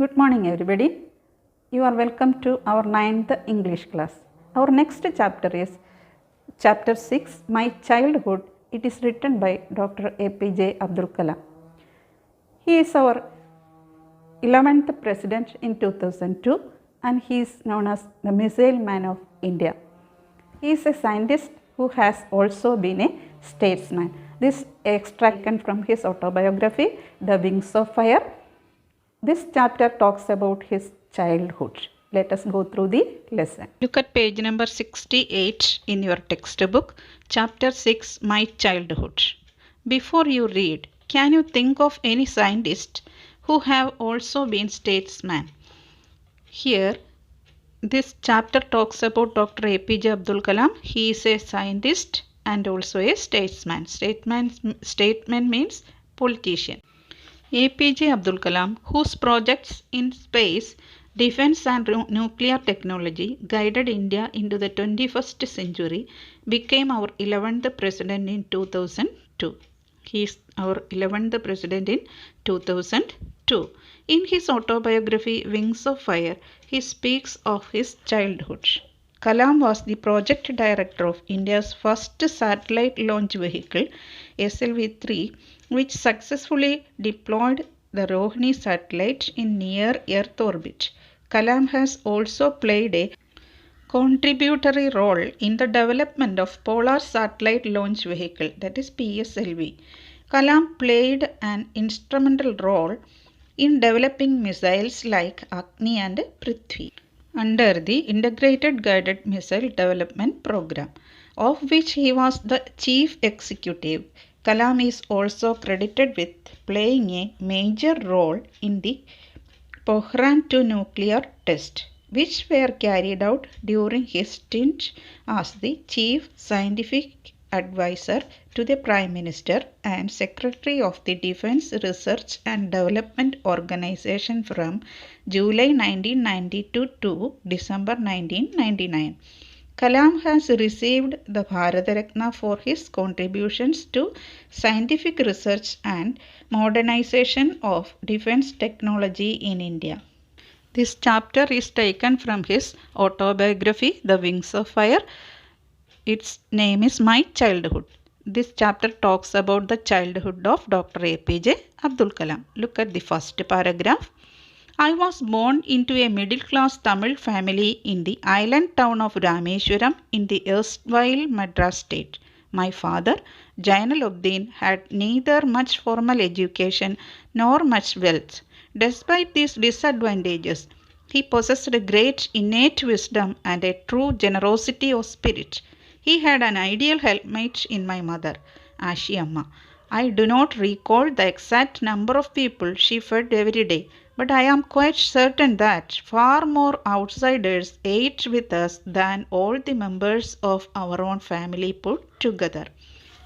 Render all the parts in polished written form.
Good morning, everybody. You are welcome to our ninth English class. Our next chapter is Chapter 6 My Childhood. It is written by Dr. APJ Abdul Kalam. He is our 11th President in 2002 and he is known as the Missile Man of India. He is a scientist who has also been a statesman. This extraction from his autobiography, The Wings of Fire. This chapter talks about his childhood. Let us go through the lesson. Look at page number 68 in your textbook, chapter 6, My Childhood. Before you read, can you think of any scientists who have also been statesmen? Here, this chapter talks about Dr. APJ Abdul Kalam. He is a scientist and also a statesman. Statesman means politician. APJ Abdul Kalam, whose projects in space, defense and nuclear technology guided India into the 21st century, became our 11th president in 2002. He is our 11th president in 2002. In his autobiography, Wings of Fire, he speaks of his childhood. Kalam was the project director of India's first satellite launch vehicle, SLV-3, which successfully deployed the Rohini satellite in near-Earth orbit. Kalam has also played a contributory role in the development of Polar Satellite Launch Vehicle, that is PSLV. Kalam played an instrumental role in developing missiles like Agni and Prithvi under the Integrated Guided Missile Development Program, of which he was the chief executive. Kalam is also credited with playing a major role in the Pokhran 2 nuclear tests, which were carried out during his stint as the chief scientific advisor to the Prime Minister and Secretary of the Defense Research and Development Organization from July 1992 to December 1999. Kalam has received the Bharat Ratna for his contributions to scientific research and modernization of defense technology in India. This chapter is taken from his autobiography, The Wings of Fire. Its name is My Childhood. This chapter talks about the childhood of Dr. APJ Abdul Kalam. Look at the first paragraph. I was born into a middle-class Tamil family in the island town of Rameswaram in the erstwhile Madras state. My father, Jainuddin, had neither much formal education nor much wealth. Despite these disadvantages, he possessed a great innate wisdom and a true generosity of spirit. He had an ideal helpmate in my mother, Ashiyamma. I do not recall the exact number of people she fed every day, but I am quite certain that far more outsiders ate with us than all the members of our own family put together.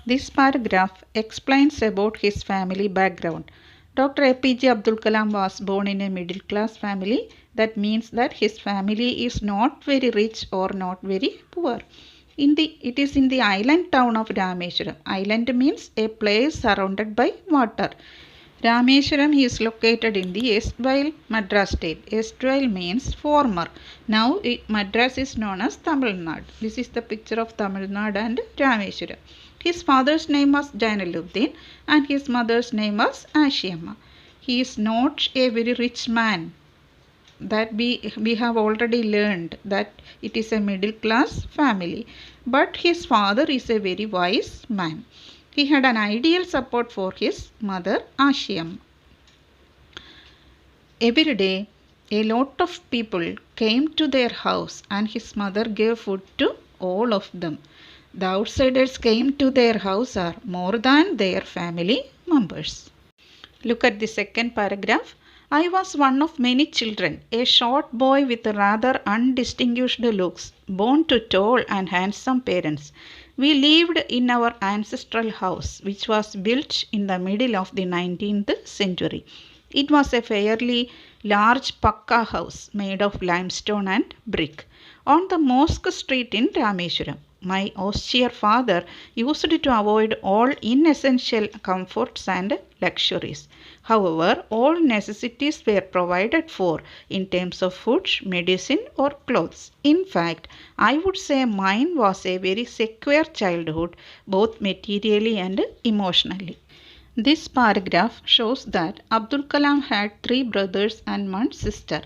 This paragraph explains about his family background. Dr. APJ Abdul Kalam was born in a middle class family. That means that his family is not very rich or not very poor. It is in the island town of Rameswaram. Island means a place surrounded by water. Rameswaram is located in the erstwhile Madras state. Erstwhile means former. Now Madras is known as Tamil Nadu. This is the picture of Tamil Nadu and Rameswaram. His father's name was Jainuddin and his mother's name was Ashiyamma. He is not a very rich man. That we have already learned that it is a middle class family. But his father is a very wise man. He had an ideal support for his mother Ashiyamma. Every day, a lot of people came to their house and his mother gave food to all of them. The outsiders came to their house are more than their family members. Look at the second paragraph. I was one of many children, a short boy with rather undistinguished looks, born to tall and handsome parents. We lived in our ancestral house, which was built in the middle of the 19th century. It was a fairly large Pakka house made of limestone and brick on the Mosque Street in Rameswaram. My austere father used to avoid all inessential comforts and luxuries. However, all necessities were provided for in terms of food, medicine, or clothes. In fact, I would say mine was a very secure childhood, both materially and emotionally. This paragraph shows that Abdul Kalam had three brothers and one sister.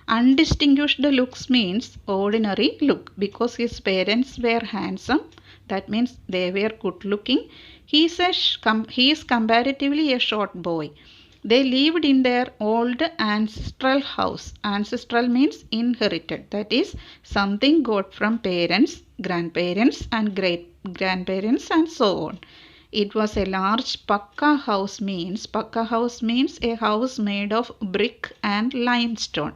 Undistinguished looks means ordinary look because his parents were handsome. That means they were good looking. He is comparatively a short boy. They lived in their old ancestral house. Ancestral means inherited. That is something got from parents, grandparents, and great grandparents, and so on. It was a large pakka house means a house made of brick and limestone.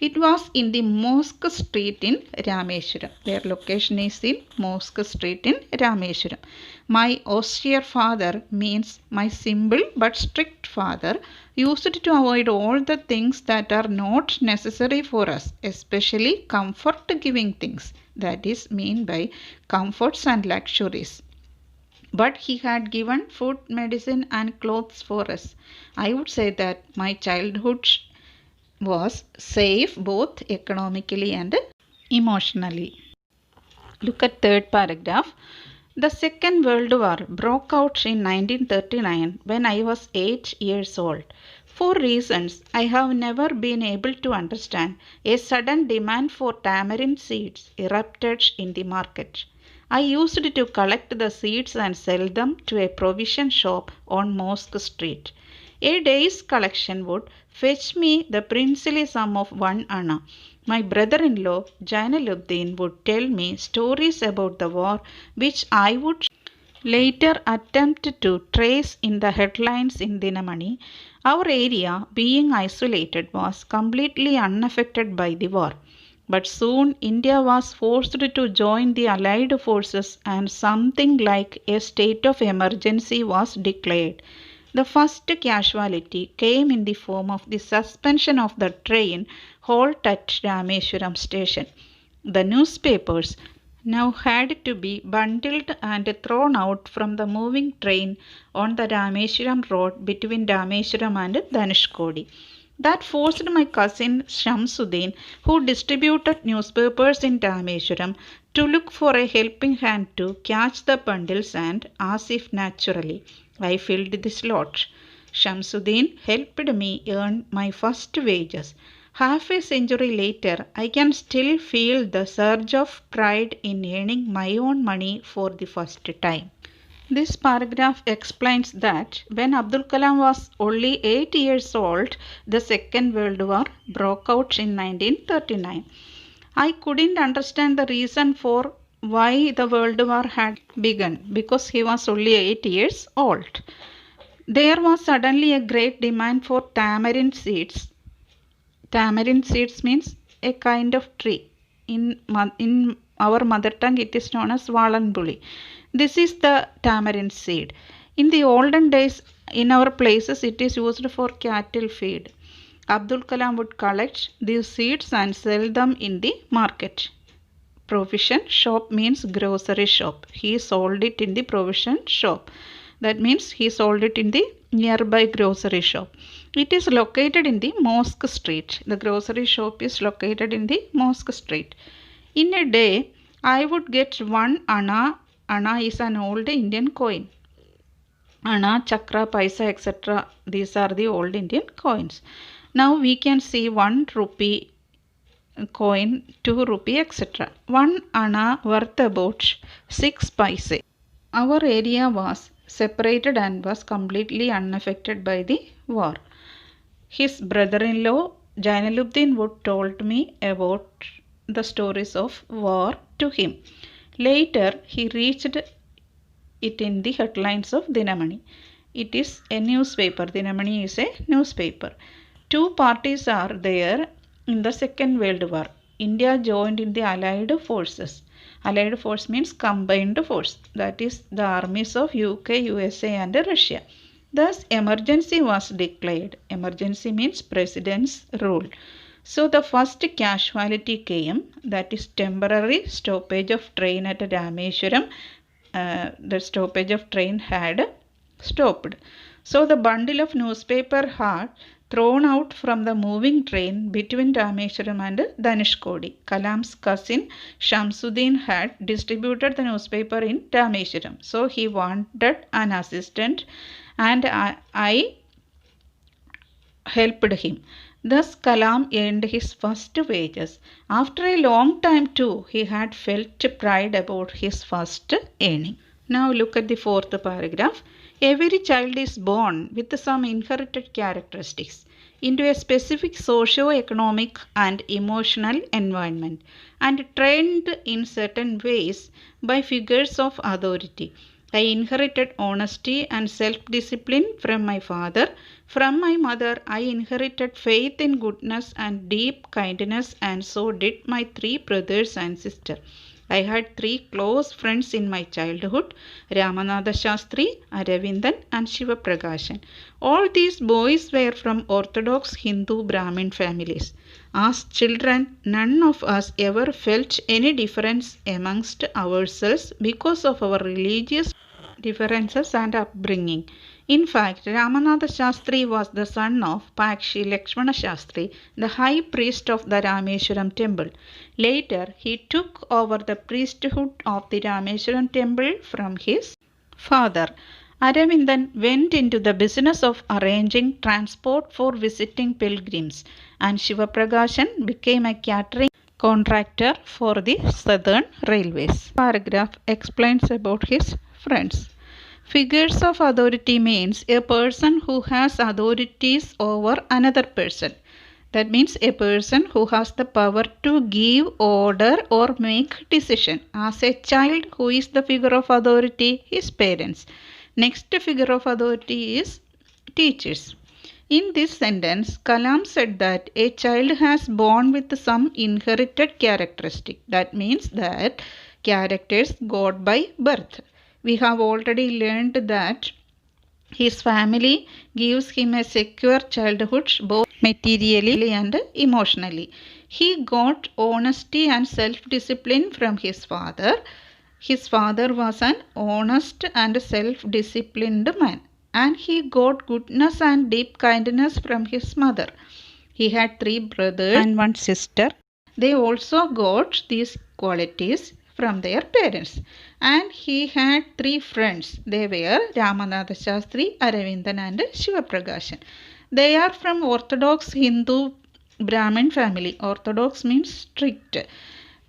It was in the Mosque Street in Rameshwaram. Their location is in Mosque Street in Rameshwaram. My austere father means my simple but strict father used to avoid all the things that are not necessary for us, especially comfort giving things. That is mean by comforts and luxuries. But he had given food, medicine, and clothes for us. I would say that my childhood was safe both economically and emotionally. Look at third paragraph. The Second World War broke out in 1939 when I was 8 years old. For reasons I have never been able to understand, a sudden demand for tamarind seeds erupted in the market. I used to collect the seeds and sell them to a provision shop on Mosque Street. A day's collection would fetch me the princely sum of 1 anna. My brother-in-law Jainuddin would tell me stories about the war which I would later attempt to trace in the headlines in Dinamani. Our area, being isolated, was completely unaffected by the war. But soon India was forced to join the Allied forces and something like a state of emergency was declared. The first casualty came in the form of the suspension of the train halt at Rameshwaram station. The newspapers now had to be bundled and thrown out from the moving train on the Rameshwaram road between Rameshwaram and Dhanushkodi. That forced my cousin Shamsuddin, who distributed newspapers in Rameshwaram, to look for a helping hand to catch the bundles, and, as if naturally, I filled the slot. Shamsuddin helped me earn my first wages. Half a century later, I can still feel the surge of pride in earning my own money for the first time. This paragraph explains that when Abdul Kalam was only 8 years old, the Second World War broke out in 1939. I couldn't understand the reason for why the World War had begun because he was only 8 years old. There was suddenly a great demand for tamarind seeds. Tamarind seeds means a kind of tree. In our mother tongue, it is known as Valanpuli. This is the tamarind seed. In the olden days, in our places, it is used for cattle feed. Abdul Kalam would collect these seeds and sell them in the market. Provision shop means grocery shop. He sold it in the provision shop. That means he sold it in the nearby grocery shop. It is located in the Mosque Street. The grocery shop is located in the Mosque Street. In a day, I would get 1 anna. Anna is an old Indian coin. Anna, chakra, paisa, etc. These are the old Indian coins. Now we can see 1 rupee coin, 2 rupee, etc. 1 anna worth about 6 paise. Our area was separated and was completely unaffected by the war. His brother-in-law Jainuddin would told me about the stories of war to him. Later, he reached it in the headlines of Dinamani. It is a newspaper. Dinamani is a newspaper. Two parties are there in the Second World War. India joined in the Allied forces. Allied force means combined force. That is the armies of UK, USA and Russia. Thus, emergency was declared. Emergency means president's rule. So the first casualty came, that is temporary stoppage of train at Rameshwaram. The stoppage of train had stopped. So the bundle of newspaper had thrown out from the moving train between Rameshwaram and Dhanushkodi. Kalam's cousin Shamsuddin had distributed the newspaper in Rameshwaram. So he wanted an assistant and I helped him. Thus Kalam earned his first wages. After a long time too, he had felt pride about his first earning. Now look at the fourth paragraph. Every child is born with some inherited characteristics into a specific socio-economic and emotional environment and trained in certain ways by figures of authority. I inherited honesty and self-discipline from my father. From my mother, I inherited faith in goodness and deep kindness, and so did my 3 brothers and sisters. I had 3 close friends in my childhood, Ramanatha Shastri, Aravindan and Shiva Prakashan. All these boys were from orthodox Hindu Brahmin families. As children, none of us ever felt any difference amongst ourselves because of our religious differences and upbringing. In fact, Ramanatha Shastri was the son of Pakshi Lakshmana Shastri, the high priest of the Rameshwaram temple. Later, he took over the priesthood of the Rameshwaram temple from his father. Aravindan went into the business of arranging transport for visiting pilgrims, and Shiva Prakashan became a catering contractor for the Southern Railways. Paragraph explains about his friends. Figures of authority means a person who has authorities over another person. That means a person who has the power to give order or make decision. As a child, who is the figure of authority? His parents. Next figure of authority is teachers. In this sentence, Kalam said that a child has born with some inherited characteristic. That means that characters got by birth. We have already learned that his family gives him a secure childhood both materially and emotionally. He got honesty and self-discipline from his father. His father was an honest and self-disciplined man. And he got goodness and deep kindness from his mother. He had 3 brothers and 1 sister. They also got these qualities from their parents. And he had 3 friends. They were Ramanatha Shastri, Aravindan and Shiva Prakashan. They are from orthodox Hindu Brahmin family. Orthodox means strict.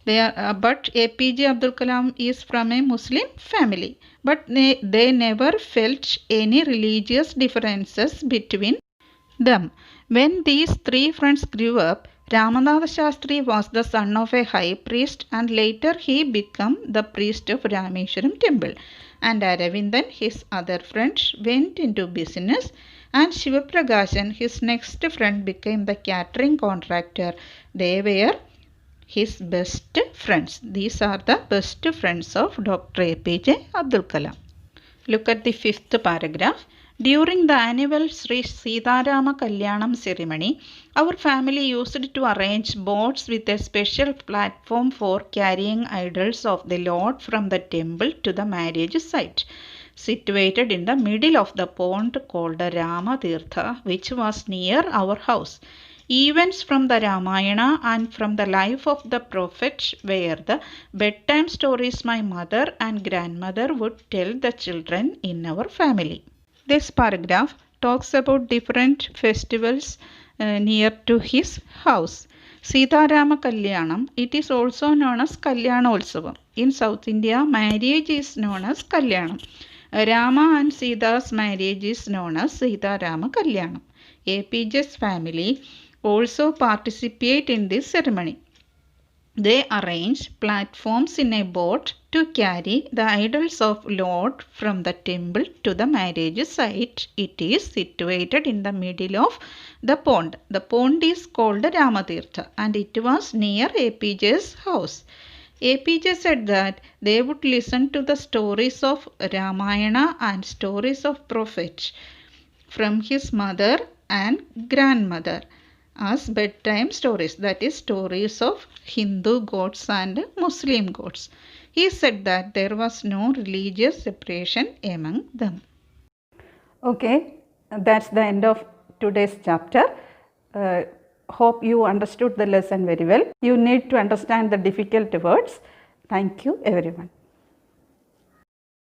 But APJ Abdul Kalam is from a Muslim family. But they never felt any religious differences between them. When these 3 friends grew up, Ramanatha Shastri was the son of a high priest and later he became the priest of Rameshwaram temple. And Aravindan, his other friend, went into business, and Shiva Prakashan, his next friend, became the catering contractor. They were his best friends. These are the best friends of Dr. APJ Abdul Kalam. Look at the 5th paragraph. During the annual Sri Sitarama Kalyanam ceremony, our family used to arrange boats with a special platform for carrying idols of the Lord from the temple to the marriage site, situated in the middle of the pond called Rama Tirtha, which was near our house. Events from the Ramayana and from the life of the prophet were the bedtime stories my mother and grandmother would tell the children in our family. This paragraph talks about different festivals near to his house. Sitarama Kalyanam, it is also known as Kalyanotsavam. In South India, marriage is known as Kalyanam. Rama and Sita's marriage is known as Sitarama Kalyanam. APJ's family also participate in this ceremony. They arrange platforms in a boat to carry the idols of Lord from the temple to the marriage site. It is situated in the middle of the pond. The pond is called Ramatirtha and it was near APJ's house. APJ said that they would listen to the stories of Ramayana and stories of prophets from his mother and grandmother as bedtime stories, that is stories of Hindu gods and Muslim gods. He said that there was no religious separation among them. Okay, That's the end of today's chapter. Hope you understood the lesson very well. You need to understand the difficult words. Thank you everyone.